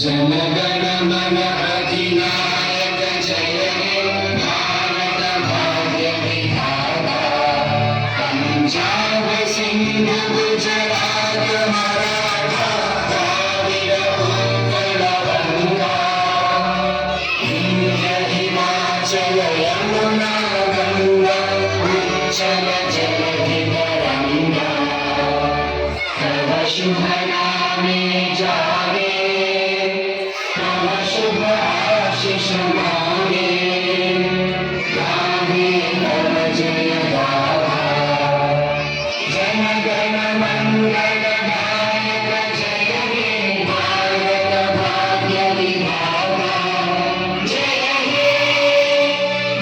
जनगणमन अधिनायक जय हे भारत भाग्य विधाता पंजाब सिंध गुजरात मराठा द्राविड़ उत्कल गंगा विंध्य हिमाचल यमुना गंगा उच्चल जलधि तरंगा तव शुभ नामे जागे शुभ आशीष मांगे गावे तव जय गाथा जन गण मंगल दायक जय हे भारत भाग्य विधाता जय हे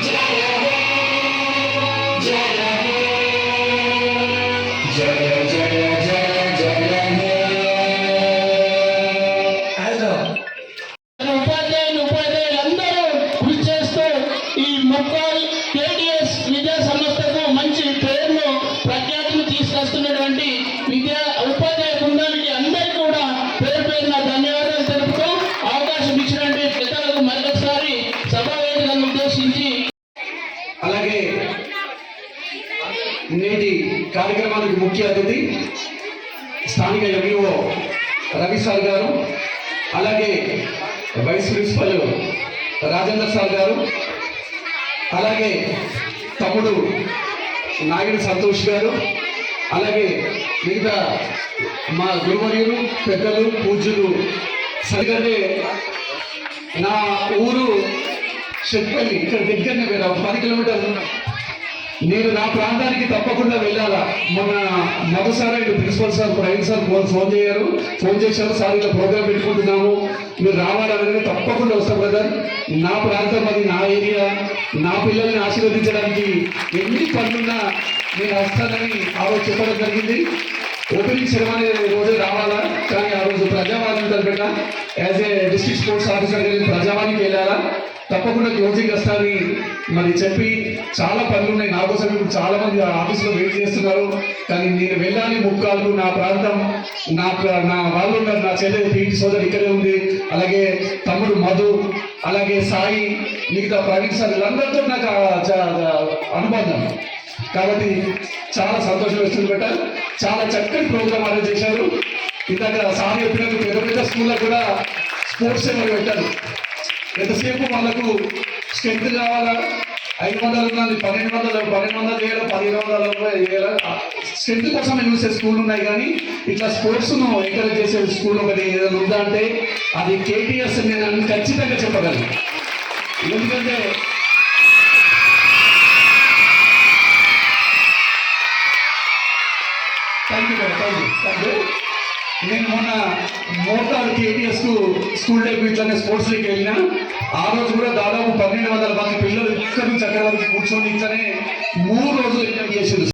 जय हे जय हे जय जय जय जय हे విద్యా సంస్థకు మంచి పేరును ప్రఖ్యాతిని తీసుకొస్తున్నటువంటి విద్యా ఉపాధ్యాయ బృందానికి అందరికీ కూడా పేరు పేరున ధన్యవాదాలు తెలుపుతూ అవకాశం ఇచ్చినటువంటి పెద్దలకు మరొకసారి సభా వేదికలను ఉద్దేశించి అలాగే నేటి కార్యక్రమానికి ముఖ్య అతిథి స్థానిక ఎంఈఓ రవి సార్ గారు, అలాగే వైస్ ప్రిన్సిపల్ రాజేంద్ర సార్ గారు, అలాగే తమ్ముడు నాగిడి సంతోష్ గారు, అలాగే మిగతా మా గురువర్యులు పెద్దలు పూజ్యులు. సరిగ్గానే నా ఊరు చెట్పల్లి ఇక్కడ దగ్గరనే వేరే 10 కిలోమీటర్లు. నేను నా ప్రాంతానికి తప్పకుండా వెళ్ళాలా. మొన్న Madhu sir and principal sir Praveen sir phone చేశారు, సార్ ఇలా ప్రోగ్రామ్ పెట్టుకుంటున్నాము మీరు రావాలనేది. తప్పకుండా వస్తాం కదా. నా ప్రాంతం అది, నా ఏరియా, నా పిల్లల్ని ఆశీర్వదించడానికి ఎన్ని పనులున్నా నేను వస్తానని ఆ రోజు చెప్పడం జరిగింది. ఓపెనింగ్ సెరమనీ రోజే రావాలా, కానీ ఆ రోజు ప్రజావాణి ఉంటుంది కదా, as a district sports officer గారి ప్రజావాణికి వెళ్ళాలా. తప్పకుండా క్లోజింగ్ వస్తానని మరి చెప్పి చాలా పనులు ఉన్నాయి నా కోసం. ఇప్పుడు చాలా మంది ఆఫీసులో వెయిట్ చేస్తున్నారు, కానీ నేను వెళ్ళాలి. ముక్కాలు నా ప్రాంతం, నా వాళ్ళు ఉన్నారు. నా చెల్లె పీటి సోదరు ఇక్కడే ఉంది, అలాగే తమ్ముడు మధు, అలాగే సాయి, మిగతా ప్రవీణ్ సార్, వీళ్ళందరితో నాకు అనుబంధం. కాబట్టి చాలా సంతోషం వేస్తుంది బెట. చాలా చక్కటి ప్రోగ్రామ్ అరేంజ్ చేశారు. ఇందాక సార్ చెప్పినట్టు పెద్ద పెద్ద స్కూల్లో కూడా స్పోర్ట్స్ ఏమైనా పెట్టారు. ఎంతసేపు వాళ్ళకు స్ట్రెంత్ కావాలా, 500 ఉన్నది 1200 చేయడం 1500 చేయాలి. స్ట్రెంత్ కోసం చూసే స్కూల్ ఉన్నాయి, కానీ ఇట్లా స్పోర్ట్స్ను ఎంకరేజ్ చేసే స్కూల్ ఒకటి ఏదైనా ఉందా అంటే అది కేటీఎస్ నేను ఖచ్చితంగా చెప్పగలను. ఎందుకంటే థ్యాంక్ యూ. నేను మొన్న మోటార్ కేటీఎస్ స్కూల్ టైప్ ఇట్లానే స్పోర్ట్స్ లీగ్ వెళ్ళినా. ఆ రోజు కూడా దాదాపు 1200 మంది పిల్లలు ఇక్కడ నుంచి అక్కడ వరకు కూర్చొని ఇట్లానే 3 రోజులు ఎంజాయ్ చేసింది.